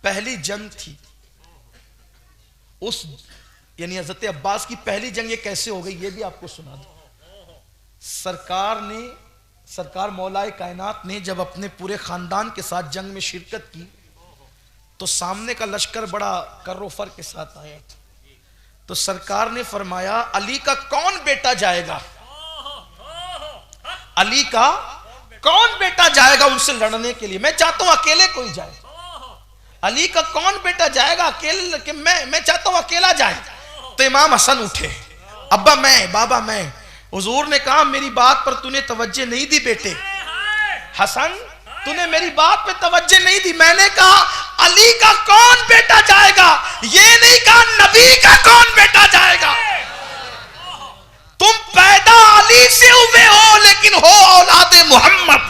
पहली जंग थी, उस यानी हजरत अब्बास की पहली जंग ये कैसे हो गई ये भी आपको सुना दो। सरकार मौलाए कायनात ने जब अपने पूरे खानदान के साथ जंग में शिरकत की तो सामने का लश्कर बड़ा कर्रोफर के साथ आया था। तो सरकार ने फरमाया अली का कौन बेटा जाएगा, अली का कौन बेटा जाएगा उनसे लड़ने के लिए, मैं चाहता हूं अकेले कोई जाए। अली का कौन बेटा जाएगा अकेले कि मैं चाहता हूं अकेला जाए। तो इमाम हसन उठे, अब्बा मैं, बाबा मैं। हुजूर ने कहा मेरी बात पर तूने तवज्जो नहीं दी बेटे, हसन तूने मेरी बात पे तवज्जो नहीं दी। मैंने कहा अली का कौन बेटा जाएगा, ये नहीं कहा नबी का कौन बेटा जाएगा। तुम पैदा अली से हुए हो लेकिन हो औलादे मोहम्मद।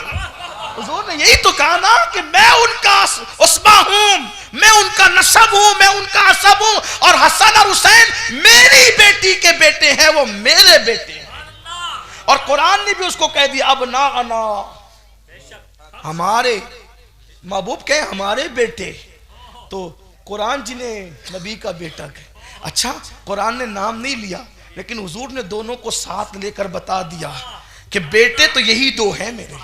हुजूर ने यही तो कहा ना कि मैं उनका उस्मा हूं, मैं उनका नसब हूं, मैं उनका असब हूं, और हसन और हुसैन मेरी बेटी के बेटे हैं, वो मेरे बेटे हैं। और कुरान ने भी उसको कह दिया अब ना अना, हमारे महबूब कहे हमारे बेटे। तो कुरान जिन्हें नबी का बेटा कहे, अच्छा कुरान ने नाम नहीं लिया लेकिन हुजूर ने दोनों को साथ लेकर बता दिया कि बेटे तो यही दो हैं मेरे,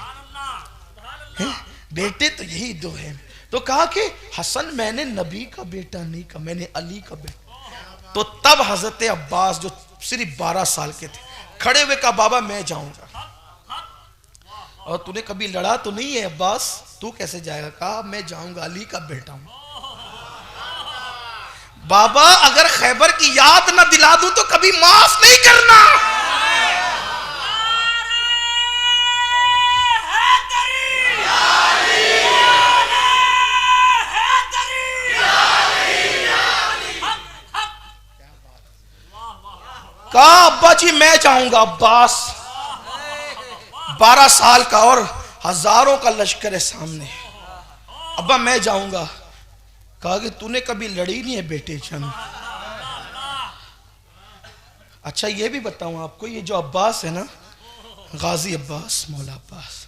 बेटे तो यही दो हैं। तो कहा कि हसन मैंने नबी का बेटा नहीं कहा, मैंने अली का बेटा। तो तब हजरत अब्बास जो सिर्फ 12 साल के थे खड़े हुए कहा बाबा मैं जाऊंगा। और तूने कभी लड़ा तो नहीं है अब्बास, तू कैसे जाएगा? कहा मैं जाऊंगा, अली का बेटा हूं। बाबा अगर खैबर की याद ना दिला दूं तो कभी माफ नहीं करना। कहा अब्बा जी मैं जाऊंगा। अब्बास 12 साल का और हजारों का लश्कर है सामने, अब्बा मैं जाऊंगा। कहा कि तूने कभी लड़ी नहीं है बेटे चंद। अच्छा ये भी बताऊं आपको, ये जो अब्बास है ना, गाजी अब्बास, मौला अब्बास,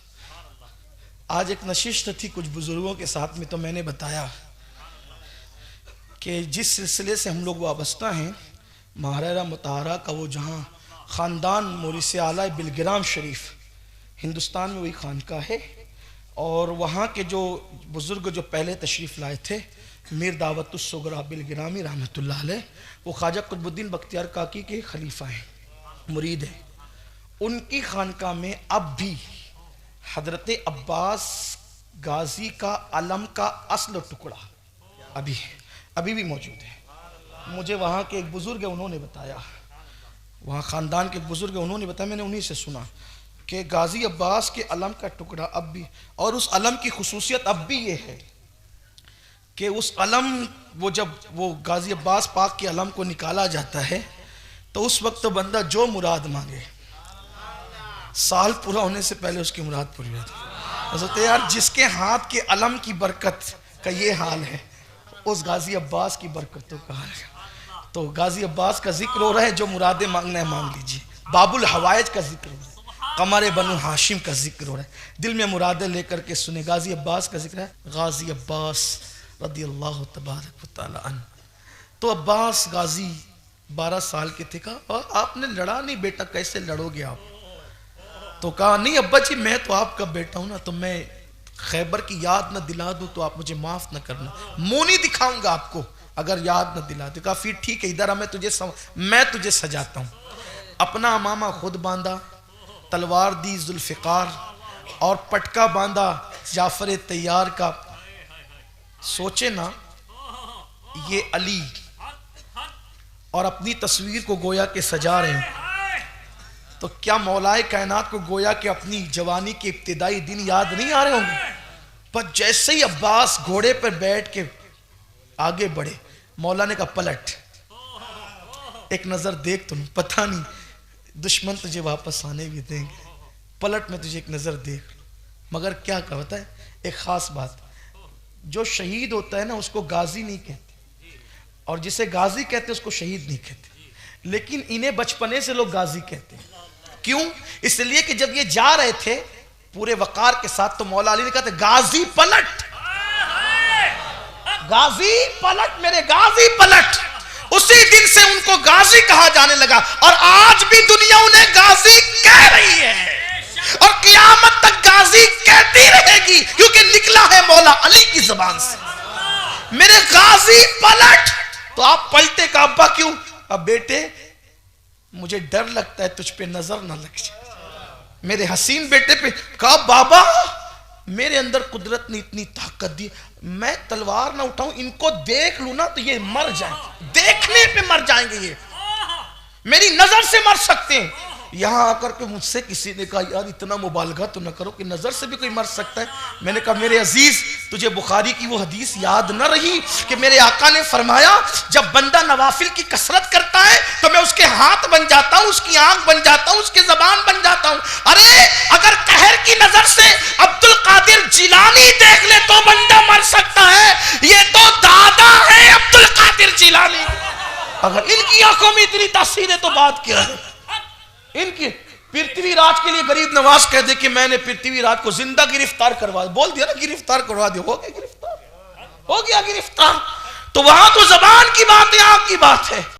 आज एक नशिस्त थी कुछ बुजुर्गों के साथ में, तो मैंने बताया कि जिस सिलसिले से हम लोग वाबस्ता हैं महाराजा मुताहरा का, वो जहाँ ख़ानदान मोरिस आला बिलग्राम शरीफ हिंदुस्तान में वही खानका है, और वहाँ के जो बुज़ुर्ग जो पहले तशरीफ़ लाए थे मीर दावतुस्सुगरा बिलग्रामी रहमतुल्लाह अलैह, वो ख्वाजा कुतुबुद्दीन बख्तियार काकी के खलीफा हैं, मुरीद हैं। उनकी खानका में अब भी हजरत अब्बास गाजी का अलम का असल टुकड़ा अभी भी मौजूद है। मुझे वहाँ के एक बुज़ुर्ग है उन्होंने बताया, वहाँ ख़ानदान के बुज़ुर्ग उन्होंने बताया, मैंने उन्हीं से सुना कि गाजी अब्बास के अलम का टुकड़ा अब भी, और उस अलम की खुसूसियत अब भी ये है कि उस अलम वो जब वो गाजी अब्बास पाक के अलम को निकाला जाता है तो उस वक्त तो बंदा जो मुराद मांगे साल पूरा होने से पहले उसकी मुराद पूरी होती है। तो यार जिसके हाथ के अलम की बरकत का ये हाल है, उस गाजी अब्बास की बरकतों का हाल है। तो गाजी अब्बास का जिक्र हो रहा है, जो मुरादें मांगना है मांग लीजिए। बाबुल हवाइज का जिक्र हो रहा है, कमर बनु हाशिम का जिक्र हो रहा है, दिल में मुरादें लेकर के सुने। गाजी अब्बास का जिक्र है, गाजी अब्बास रदियल्लाहु तबारक व तआला अन्हु। तो अब्बास गाजी 12 साल के थे। कहा आपने लड़ा नहीं बेटा, कैसे लड़ोगे आप? तो कहा नहीं अब्बा जी मैं तो आपका बेटा हूं ना, तो मैं खैबर की याद न दिला दूं तो आप मुझे माफ न करना, मुंह नहीं दिखाऊंगा आपको अगर याद न दिला दे। कहा फिर ठीक है, इधर आ, मैं तुझे सजाता हूं। अपना अमामा खुद बांधा, तलवार दी जुल्फिकार और पटका बांधा जाफर तैयार का। सोचे ना ये अली और अपनी तस्वीर को गोया के सजा रहे हैं, तो क्या मौलाए कायनात को गोया के अपनी जवानी के इब्तिदाई दिन याद नहीं आ रहे होंगे? पर जैसे ही अब्बास घोड़े पर बैठ के आगे बढ़े, मौला ने कहा पलट, एक नजर देख, तुम पता नहीं दुश्मन तुझे वापस आने भी देंगे, पलट में तुझे एक नजर देख। मगर क्या कहता है, एक खास बात, जो शहीद होता है ना उसको गाजी नहीं कहते, और जिसे गाजी कहते उसको शहीद नहीं कहते, लेकिन इन्हें बचपने से लोग गाजी कहते हैं। क्यों? इसलिए कि जब ये जा रहे थे पूरे वकार के साथ, तो मौला अली ने कहा था गाजी पलट, गाजी पलट, मेरे गाजी पलट। उसी दिन से उनको गाजी कहा जाने लगा और आज भी दुनिया उन्हें गाजी कह रही है और क़यामत तक गाजी कहती रहेगी, क्योंकि निकला है मौला अली की जुबान से, मेरे गाजी पलट। तो आप पलटे का अब्बा क्यों? अब बेटे मुझे डर लगता है तुझ पे नजर ना लग जाए, मेरे हसीन बेटे पे। कहा बाबा मेरे अंदर कुदरत ने इतनी ताकत दी, मैं तलवार ना उठाऊं, इनको देख लूं ना तो ये मर जाएंगे, देखने पे मर जाएंगे, ये मेरी नजर से मर सकते हैं। यहां आकर के मुझसे किसी ने कहा यार इतना मुबालगा तो न करो कि नजर से भी कोई मर सकता है। मैंने कहा मेरे अजीज तुझे बुखारी की वो हदीस याद न रही कि मेरे आका ने फरमाया जब बंदा नवाफिल की कसरत करता है तो मैं उसके हाथ बन जाता हूं, उसकी आंख बन जाता हूं, उसकी जबान बन जाता हूं। अरे अगर कहर की नजर से अब्दुल कादिर जिलानी देख ले तो बंदा मर सकता है, ये तो दादा है अब्दुल कादिर जिलानी। अगर इनकी आंखों में इतनी तासीर है तो बात क्या है। इनकी पृथ्वीराज के लिए गरीब नवाज कह दे कि मैंने पृथ्वीराज को जिंदा गिरफ्तार करवा, बोल दिया ना गिरफ्तार करवा दिया, हो गया गिरफ्तार, हो गया गिरफ्तार। तो वहां तो जबान की बात है, आंख की बात है।